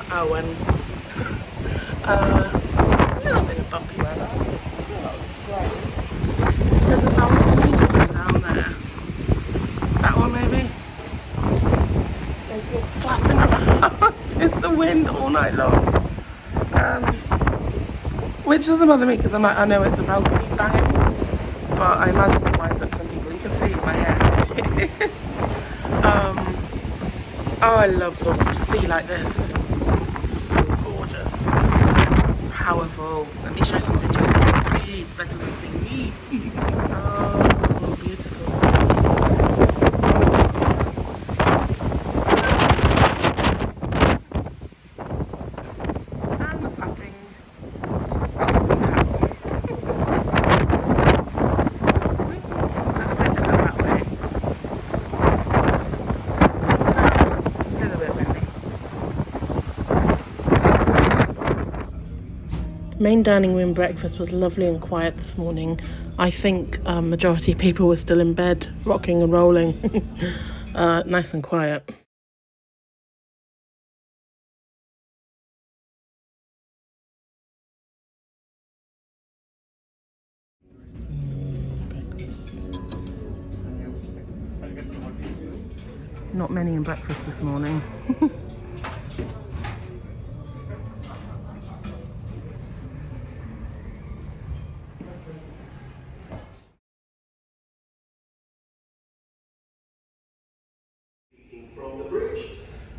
Arwen. A little bit of bumpy weather. There's a lot of spray. There's a balcony going down there. That one maybe? They've been flapping around in the wind all night long. Which doesn't bother me because I know it's a balcony banging, but I imagine it winds up some people. You can see my hair. Oh, I love the sea like this. So gorgeous. Powerful. Let me show you some videos of the sea. It's better than seeing me. Oh, beautiful sea. And the flapping. So the bridges are that way. A little bit windy. Main dining room breakfast was lovely and quiet this morning. I think majority of people were still in bed, rocking and rolling. Nice and quiet. Not many in breakfast this morning. From the bridge.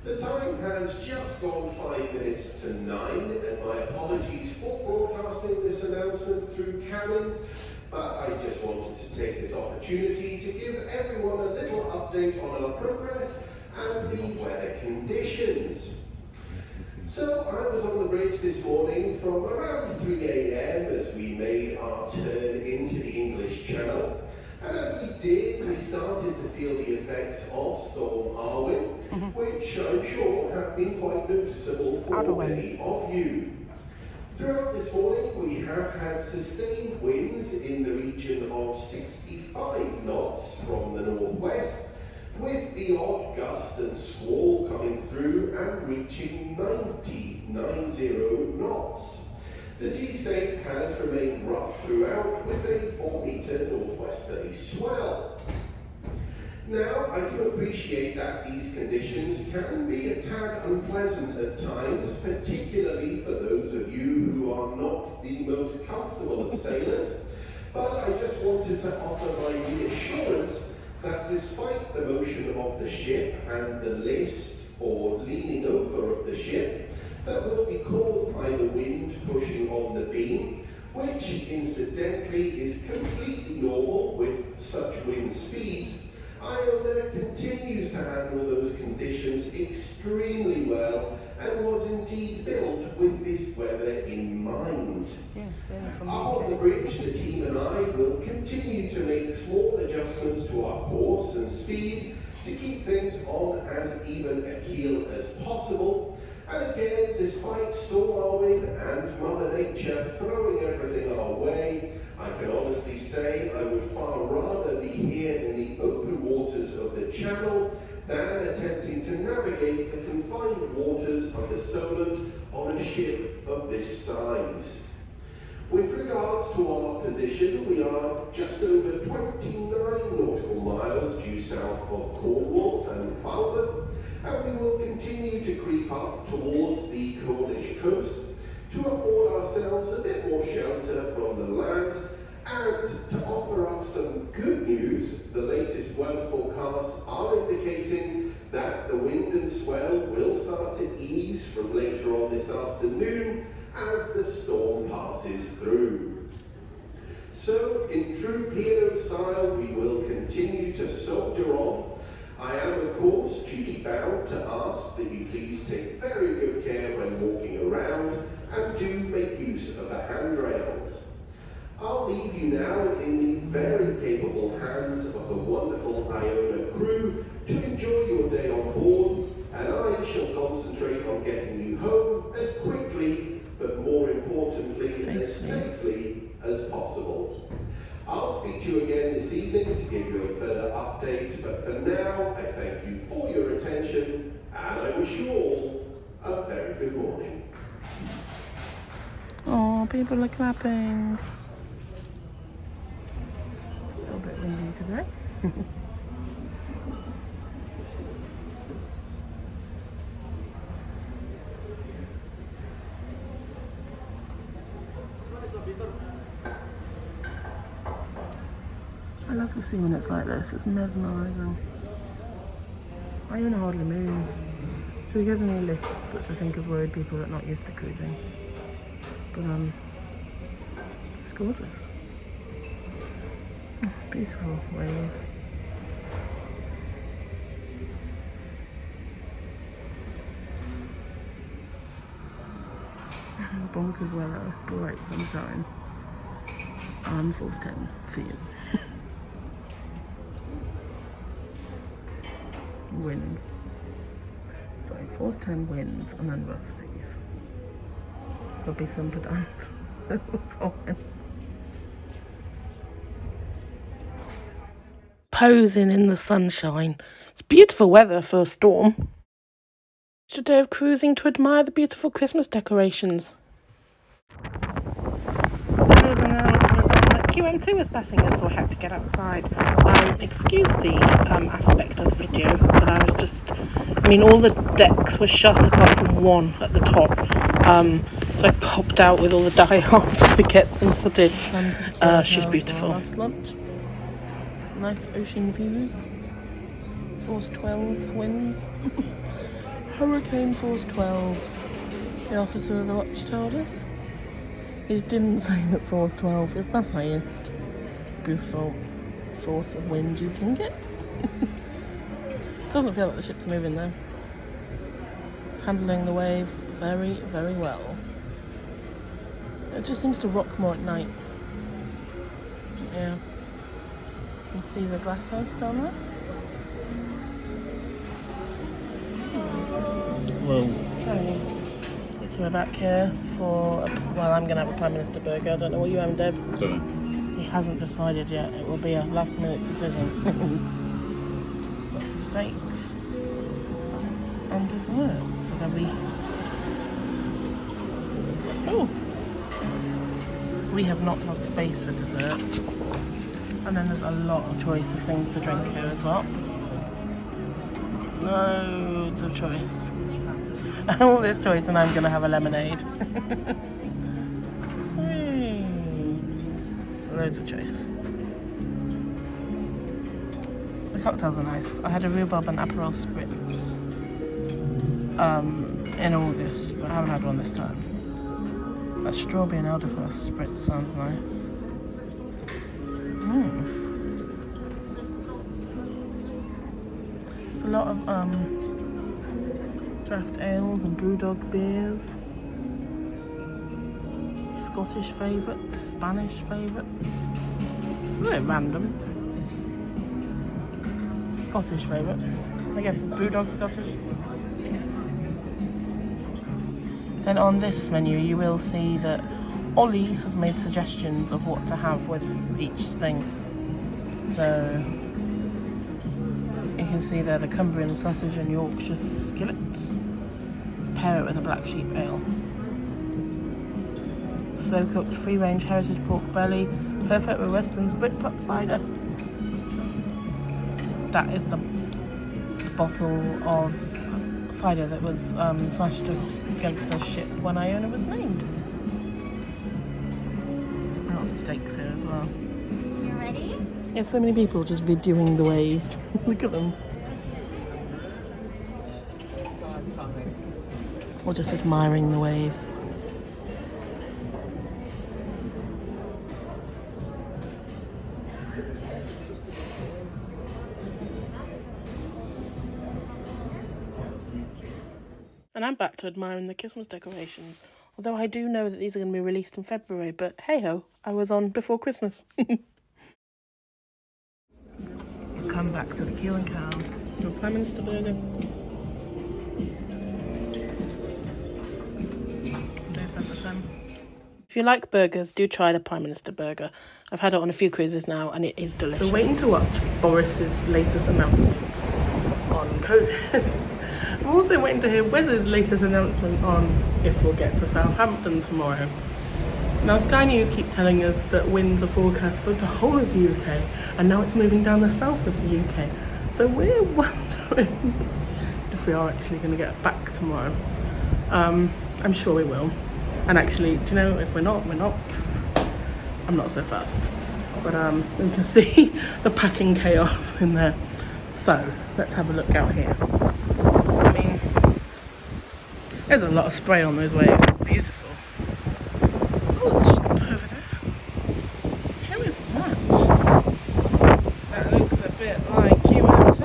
The time has just gone 5 minutes to 9, and my apologies for broadcasting this announcement through cabins, but I just wanted to take this opportunity to give everyone a little update on our progress and the weather conditions. So I was on the bridge this morning from around 3 a.m. as we made our turn into the English Channel. And as we did, we started to feel the effects of Storm Arwen, which I'm sure have been quite noticeable for many of you. Throughout this morning, we have had sustained winds in the region of 65 knots from the northwest, with the odd gust and squall coming through and reaching 90 knots. The sea state has remained rough throughout with a 4-metre northwesterly swell. Now, I can appreciate that these conditions can be a tad unpleasant at times, particularly for those of you who are not the most comfortable of sailors, but I just wanted to offer my reassurance that despite the motion of the ship and the list or leaning over of the ship, that will be caused by the wind pushing on the beam, which incidentally is completely normal with such wind speeds. Iona continues to handle those conditions extremely well and was indeed built with this weather in mind. Yes, from on the bridge, the team and I will continue to make small adjustments to our course and speed to keep things on as even a keel as possible. And again, despite Storm Arwen and Mother Nature throwing everything our way, I can honestly say I would far rather be here in the open waters of the Channel than attempting to navigate the confined waters of the Solent on a ship of this size. With regards to our position, we are just over 29 nautical miles due south of Cornwall and Falmouth, and we will continue to creep up towards the Cornish coast to afford ourselves a bit more shelter from the land and to offer up some good news. The latest weather forecasts are indicating that the wind and swell will start to ease from later on this afternoon as the storm passes through. So, in true P&O style, we will continue to soldier on. I am, of course, duty-bound to ask that you please take very good care when walking around and do make use of the handrails. I'll leave you now in the very capable hands of the wonderful Iona crew to enjoy your day on board, and I shall concentrate on getting you home as quickly, but more importantly, as safely as possible. I'll speak to you again this evening to give you a further update, but for now, I thank you for your attention, and I wish you all A very good morning. Oh, people are clapping. It's a little bit windy today. I love the sea when it's like this. It's mesmerising. Iona hardly moves. So he goes in the lifts, which I think has worried people that are not used to cruising. But it's gorgeous. Beautiful waves. Bonkers weather, bright sunshine, and 4 to 10 seas. Winds. Sorry, 4 to 10 winds and then rough seas. There'll be some pedant. Posing in the sunshine. It's beautiful weather for a storm. It's a day of cruising to admire the beautiful Christmas decorations. There was an announcement that QM2 was passing us, so I had to get outside. Excuse the aspect of the video, but I was just... I mean, all the decks were shut apart from one at the top. So I popped out with all the diehards to get some footage. She's beautiful. Last lunch. Nice ocean views. Force 12 winds. Hurricane Force 12. The officer of the watch told us. He didn't say that Force 12 is the highest beautiful force of wind you can get. Doesn't feel like the ship's moving though. It's handling the waves very, very well. It just seems to rock more at night. Yeah. You can see the glass house down there. Well, Okay. So we're back here for, well, I'm going to have a Prime Minister burger. I don't know what you have, Dave. don't know. He hasn't decided yet. It will be a last minute decision. Lots of steaks and dessert. So there'll be... Oh! We have not had space for desserts. And then there's a lot of choice of things to drink here as well. Loads of choice. All this choice, and I'm going to have a lemonade. Loads of choice. The cocktails are nice. I had a rhubarb and Aperol Spritz in August, but I haven't had one this time. That strawberry and elderflower Spritz sounds nice. It's a lot of draft ales and brewdog beers. Scottish favourites, Spanish favourites. A bit random. Scottish favourite. I guess it's brewdog Scottish. Then on this menu you will see that Ollie has made suggestions of what to have with each thing. So you can see there the Cumbrian sausage and Yorkshire skillet. Pair it with a black sheep ale. Slow cooked free range heritage pork belly, perfect with Weston's Britpop cider. That is the bottle of cider that was smashed against the ship when Iona was named. And lots of steaks here as well. You ready? There's so many people just videoing the waves. Look at them. Or just admiring the waves. And I'm back to admiring the Christmas decorations. Although I do know that these are going to be released in February, but hey ho, I was on before Christmas. Come back to the Keel and Cow. Your Prime Minister burger. Dave's had the same. If you like burgers, do try the Prime Minister burger. I've had it on a few cruises now and it is delicious. So waiting to watch Boris's latest announcement on COVID. I'm also waiting to hear Wes's latest announcement on if we'll get to Southampton tomorrow. Now, Sky News keep telling us that winds are forecast for the whole of the UK, and now it's moving down the south of the UK. So we're wondering if we are actually going to get back tomorrow. I'm sure we will. And actually, do you know, if we're not, I'm not so fast. But we can see the packing chaos in there. So let's have a look out here. I mean, there's a lot of spray on those waves. It's beautiful. Oh, there's a ship over there. Who is that? That looks a bit like QM2.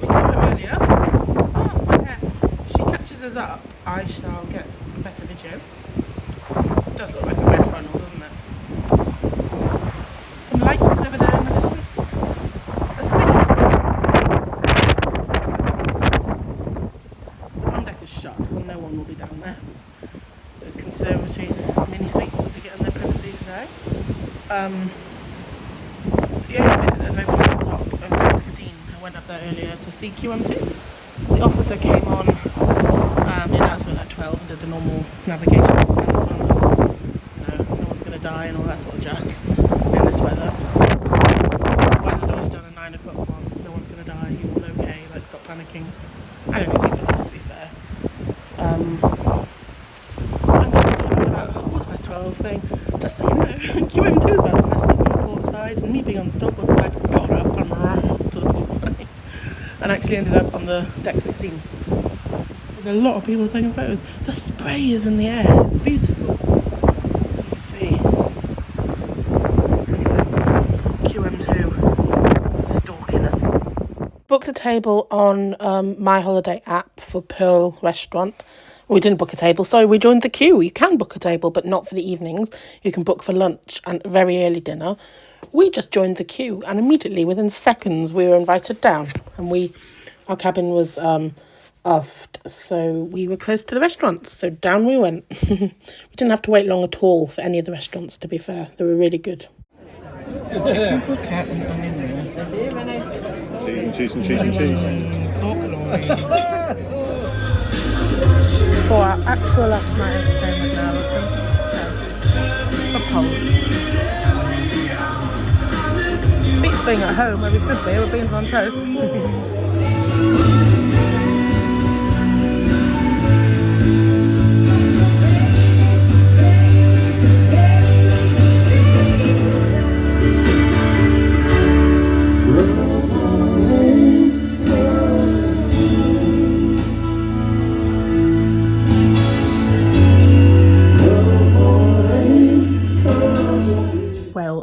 We saw her earlier. Oh, yeah. If she catches us up, I shall get a better video. It does look like a red funnel, doesn't it? Some lights over there in the distance. A sea. The one deck is shut, so no one will be down there. Those conservatories, mini suites will be getting their privacy today. The only bit that's open at the top of deck 16, I went up there earlier to see QM2. The officer came on in announcement at 12 and did the normal navigation announcement. No one's going to die and all that sort of jazz in this weather. Why had already done a 9 o'clock one? No one's going to die, you're all okay, like stop panicking. I don't think people are, to be fair. I'm going to tell them about 12 saying, just so you know, QM2 is about the vessels on the port side and me being on the starboard side got up and ran to the port side and actually ended up on the deck 16. With a lot of people taking photos. The spray is in the air, it's beautiful. You can see. QM2 stalking us. Booked a table on My Holiday app for Pearl Restaurant. We didn't book a table, sorry, we joined the queue. You can book a table, but not for the evenings. You can book for lunch and very early dinner. We just joined the queue, and immediately, within seconds, we were invited down. And our cabin was offed, so we were close to the restaurants. So down we went. We didn't have to wait long at all for any of the restaurants, to be fair. They were really good. Chicken croquette and onion ring. Cheese and cheese. For our actual last night entertainment now, a pulse. Beats being at home where we should be with beans on toast.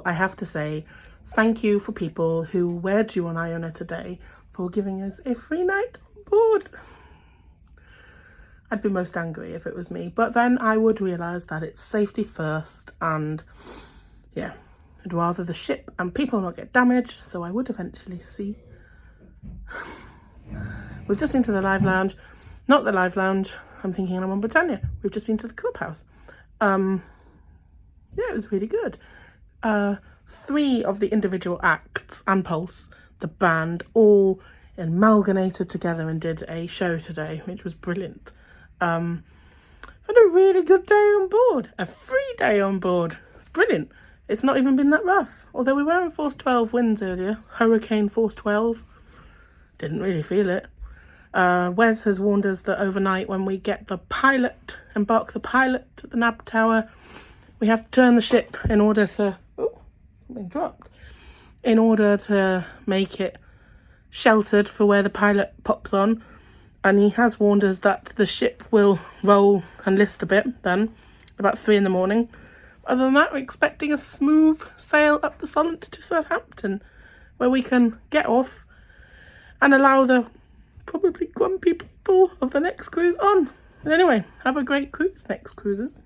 I have to say thank you for people who were due on Iona today for giving us a free night on board. I'd be most angry if it was me, but then I would realise that it's safety first and yeah, I'd rather the ship and people not get damaged, so I would eventually see. We've just been to the live lounge. Not the live lounge, I'm thinking I'm on Britannia. We've just been to the clubhouse. Yeah, it was really good. 3 of the individual acts and Pulse, the band, all amalgamated together and did a show today, which was brilliant. Had a really good day on board, a free day on board. It's brilliant. It's not even been that rough. Although we were in force 12 winds earlier, hurricane force 12. Didn't really feel it. Wes has warned us that overnight when we get embark the pilot at the NAB tower, we have to turn the ship in order to... Oh, something dropped. In order to make it sheltered for where the pilot pops on. And he has warned us that the ship will roll and list a bit then, about 3 in the morning. Other than that, we're expecting a smooth sail up the Solent to Southampton, where we can get off and allow the probably grumpy people of the next cruise on. And anyway, have a great cruise, next cruises.